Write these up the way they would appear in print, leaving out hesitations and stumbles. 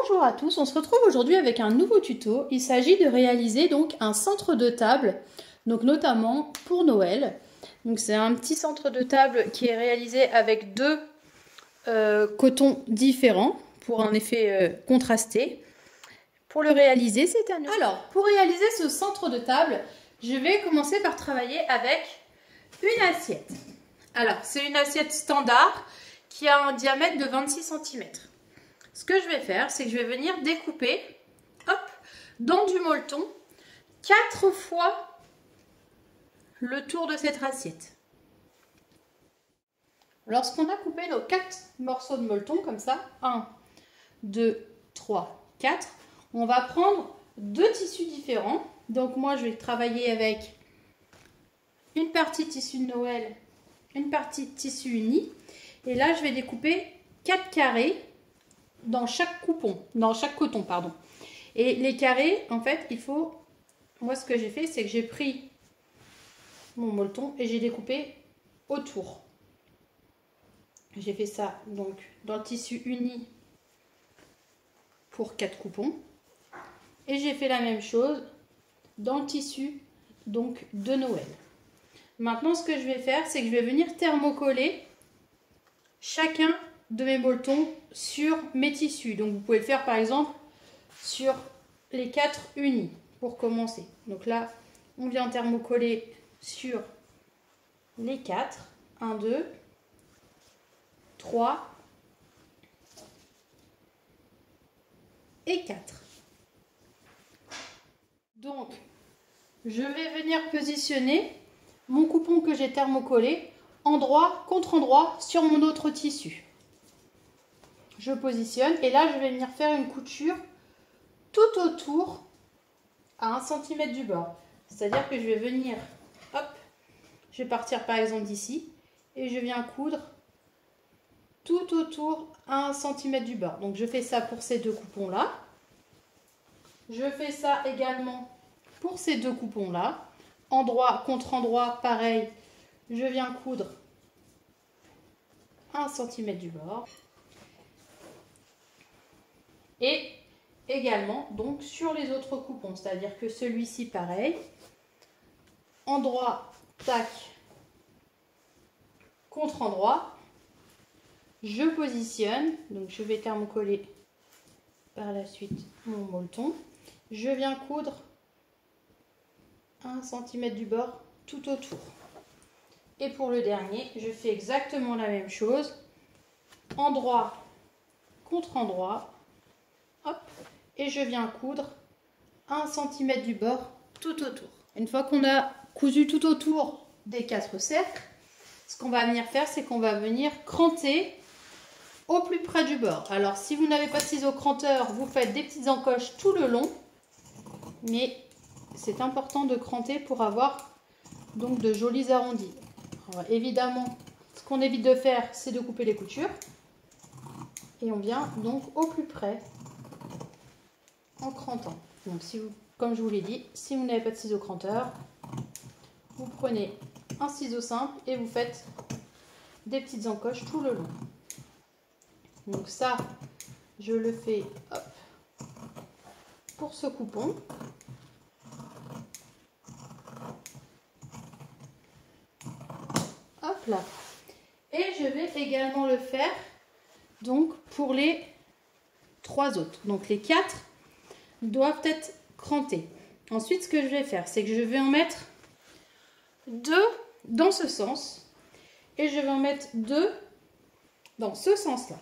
Bonjour à tous, on se retrouve aujourd'hui avec un nouveau tuto. Il s'agit de réaliser donc un centre de table, donc notamment pour Noël. Donc c'est un petit centre de table qui est réalisé avec deux cotons différents pour un effet contrasté. Pour le réaliser, c'est à nous. Alors, pour réaliser ce centre de table, je vais commencer par travailler avec une assiette. Alors, c'est une assiette standard qui a un diamètre de 26 cm. Ce que je vais faire, c'est que je vais venir découper dans du molleton 4 fois le tour de cette assiette. Lorsqu'on a coupé nos 4 morceaux de molleton comme ça, 1, 2, 3, 4, on va prendre 2 tissus différents. Donc moi, je vais travailler avec une partie tissu de Noël, une partie tissu uni. Et là, je vais découper 4 carrés dans chaque coton, pardon. Et les carrés, en fait, moi ce que j'ai fait, c'est que j'ai pris mon molleton et j'ai découpé autour. J'ai fait ça donc dans le tissu uni pour 4 coupons. Et j'ai fait la même chose dans le tissu donc de Noël. Maintenant, ce que je vais faire, c'est que je vais venir thermocoller chacun de mes molletons sur mes tissus. Donc vous pouvez le faire par exemple sur les 4 unis pour commencer. Donc là, on vient thermocoller sur les 4. 1, 2, 3 et 4. Donc, je vais venir positionner mon coupon que j'ai thermocollé endroit contre endroit sur mon autre tissu. Je positionne et là je vais venir faire une couture tout autour à 1 cm du bord. C'est-à-dire que je vais venir, je vais partir par exemple d'ici et je viens coudre tout autour à 1 cm du bord. Donc je fais ça pour ces deux coupons là. Je fais ça également pour ces deux coupons là. Endroit contre endroit, pareil, je viens coudre 1 cm du bord. Et également donc sur les autres coupons, c'est-à-dire que celui-ci pareil, endroit, tac, contre endroit, je positionne, donc je vais thermocoller par la suite mon molleton, je viens coudre 1 cm du bord tout autour. Et pour le dernier, je fais exactement la même chose, endroit contre endroit, et je viens coudre 1 cm du bord tout autour. Une fois qu'on a cousu tout autour des 4 cercles, ce qu'on va venir faire, c'est qu'on va venir cranter au plus près du bord. Alors si vous n'avez pas de ciseaux cranteurs, vous faites des petites encoches tout le long, mais c'est important de cranter pour avoir donc de jolis arrondis. Alors, évidemment, ce qu'on évite de faire, c'est de couper les coutures. Et on vient donc au plus près en crantant. Donc comme je vous l'ai dit, si vous n'avez pas de ciseaux cranteurs, vous prenez un ciseau simple et vous faites des petites encoches tout le long. Donc ça, je le fais pour ce coupon. Hop là. Et je vais également le faire donc pour les 3 autres. Donc les 4 doivent être crantés. Ensuite, ce que je vais faire, c'est que je vais en mettre 2 dans ce sens et je vais en mettre 2 dans ce sens-là.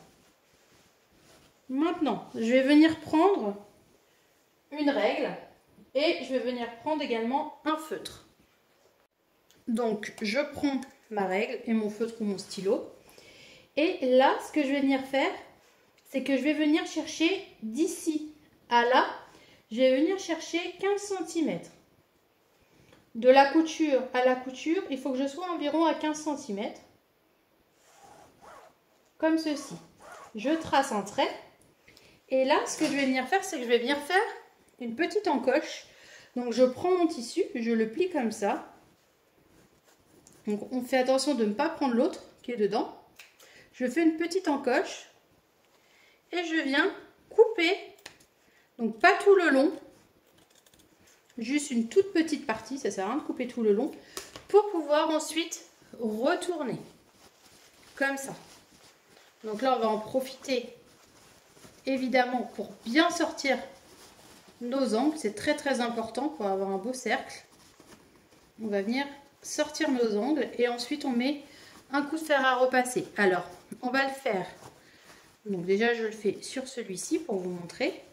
Maintenant, je vais venir prendre une règle et je vais venir prendre également un feutre. Donc, je prends ma règle et mon feutre ou mon stylo. Et là, ce que je vais venir faire, c'est que je vais venir chercher d'ici à là, je vais venir chercher 15 cm. De la couture à la couture, il faut que je sois environ à 15 cm. Comme ceci. Je trace un trait. Et là, ce que je vais venir faire, c'est que je vais venir faire une petite encoche. Donc, je prends mon tissu, je le plie comme ça. Donc, on fait attention de ne pas prendre l'autre qui est dedans. Je fais une petite encoche et je viens couper, donc pas tout le long, juste une toute petite partie, ça sert à rien de couper tout le long, pour pouvoir ensuite retourner, comme ça. Donc là, on va en profiter, évidemment, pour bien sortir nos angles, c'est très très important pour avoir un beau cercle. On va venir sortir nos angles et ensuite on met un coup de fer à repasser. Alors, on va le faire. Donc déjà, je le fais sur celui-ci pour vous montrer.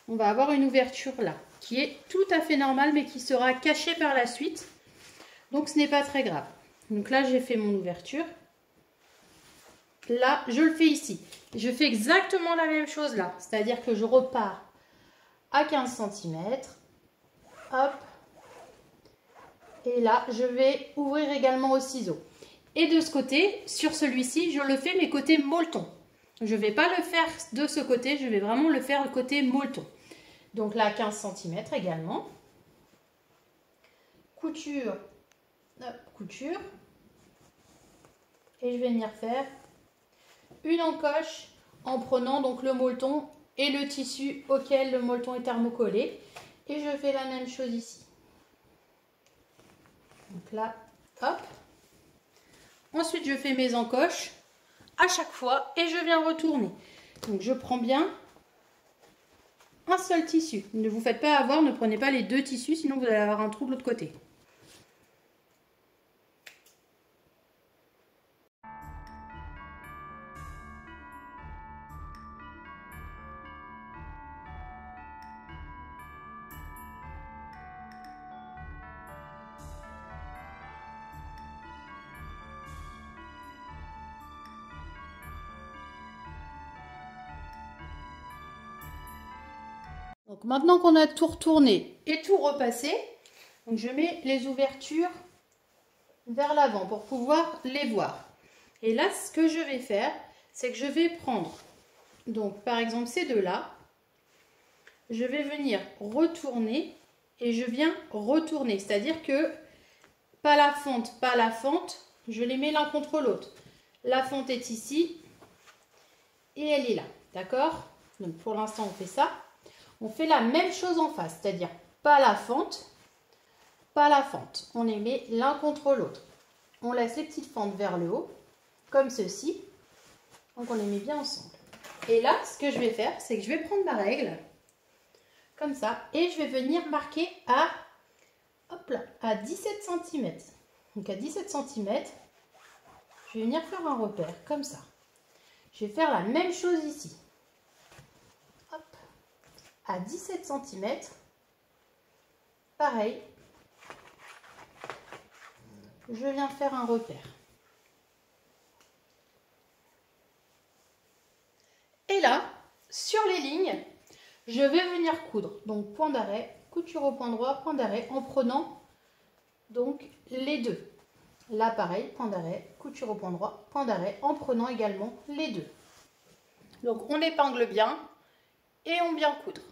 On va avoir une ouverture là, qui est tout à fait normale, mais qui sera cachée par la suite. Donc, ce n'est pas très grave. Donc là, j'ai fait mon ouverture. Là, je le fais ici. Je fais exactement la même chose là. C'est-à-dire que je repars à 15 cm. Hop. Et là, je vais ouvrir également au ciseau. Et de ce côté, sur celui-ci, je le fais mais côté molleton. Je ne vais pas le faire de ce côté, je vais vraiment le faire côté molleton. Donc là, 15 cm également. Couture, hop, couture. Et je vais venir faire une encoche en prenant donc le molleton et le tissu auquel le molleton est thermocollé. Et je fais la même chose ici. Donc là, hop. Ensuite, je fais mes encoches à chaque fois et je viens retourner. Donc, je prends bien un seul tissu. Ne vous faites pas avoir, ne prenez pas les deux tissus, sinon vous allez avoir un trou de l'autre côté. Donc maintenant qu'on a tout retourné et tout repassé, donc je mets les ouvertures vers l'avant pour pouvoir les voir. Et là, ce que je vais faire, c'est que je vais prendre, donc par exemple ces deux-là, je vais venir retourner et je viens retourner. C'est-à-dire que pas la fente, je les mets l'un contre l'autre. La fente est ici et elle est là, d'accord? Donc pour l'instant, on fait ça. On fait la même chose en face, c'est-à-dire pas la fente. On les met l'un contre l'autre. On laisse les petites fentes vers le haut, comme ceci. Donc on les met bien ensemble. Et là, ce que je vais faire, c'est que je vais prendre ma règle, comme ça, et je vais venir marquer à, hop là, à 17 cm. Donc à 17 cm, je vais venir faire un repère, comme ça. Je vais faire la même chose ici. Hop, à 17 cm, pareil, je viens faire un repère. Et là, sur les lignes, je vais venir coudre. Donc point d'arrêt, couture au point droit, point d'arrêt, en prenant donc les deux. Là pareil, point d'arrêt, couture au point droit, point d'arrêt, en prenant également les deux. Donc on épingle bien et on vient coudre.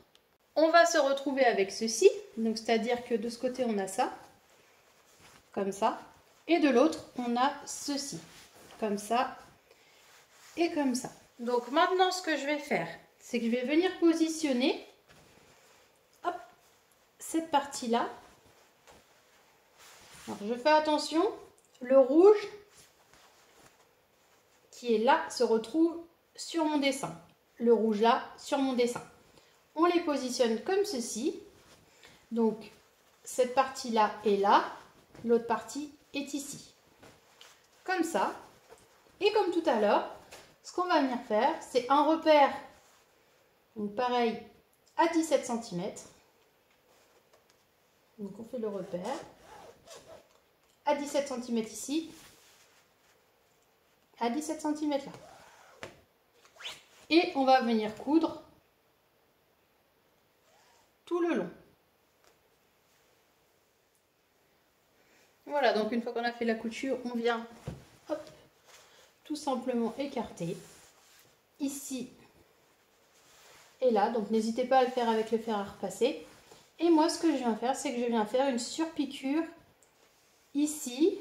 On va se retrouver avec ceci, donc c'est-à-dire que de ce côté on a ça, comme ça, et de l'autre on a ceci, comme ça et comme ça. Donc maintenant ce que je vais faire, c'est que je vais venir positionner, hop, cette partie-là. Alors je fais attention, le rouge qui est là se retrouve sur mon dessin. Le rouge là sur mon dessin. On les positionne comme ceci. Donc cette partie-là est là, l'autre partie est ici. Comme ça. Et comme tout à l'heure, ce qu'on va venir faire, c'est un repère. Donc pareil, à 17 cm. Donc on fait le repère. À 17 cm ici. À 17 cm là. Et on va venir coudre tout le long. Voilà, donc une fois qu'on a fait la couture, on vient, hop, tout simplement écarter ici et là. Donc n'hésitez pas à le faire avec le fer à repasser. Et moi, ce que je viens faire, c'est que je viens faire une surpiqûre ici,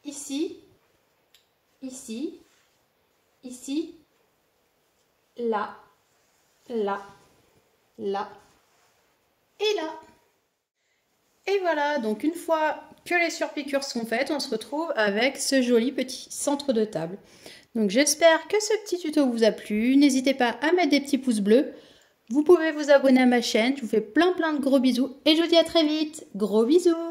ici, ici, ici, là là, là et là. Et voilà, donc une fois que les surpiqûres sont faites, on se retrouve avec ce joli petit centre de table. Donc j'espère que ce petit tuto vous a plu. N'hésitez pas à mettre des petits pouces bleus. Vous pouvez vous abonner à ma chaîne. Je vous fais plein de gros bisous et je vous dis à très vite. Gros bisous!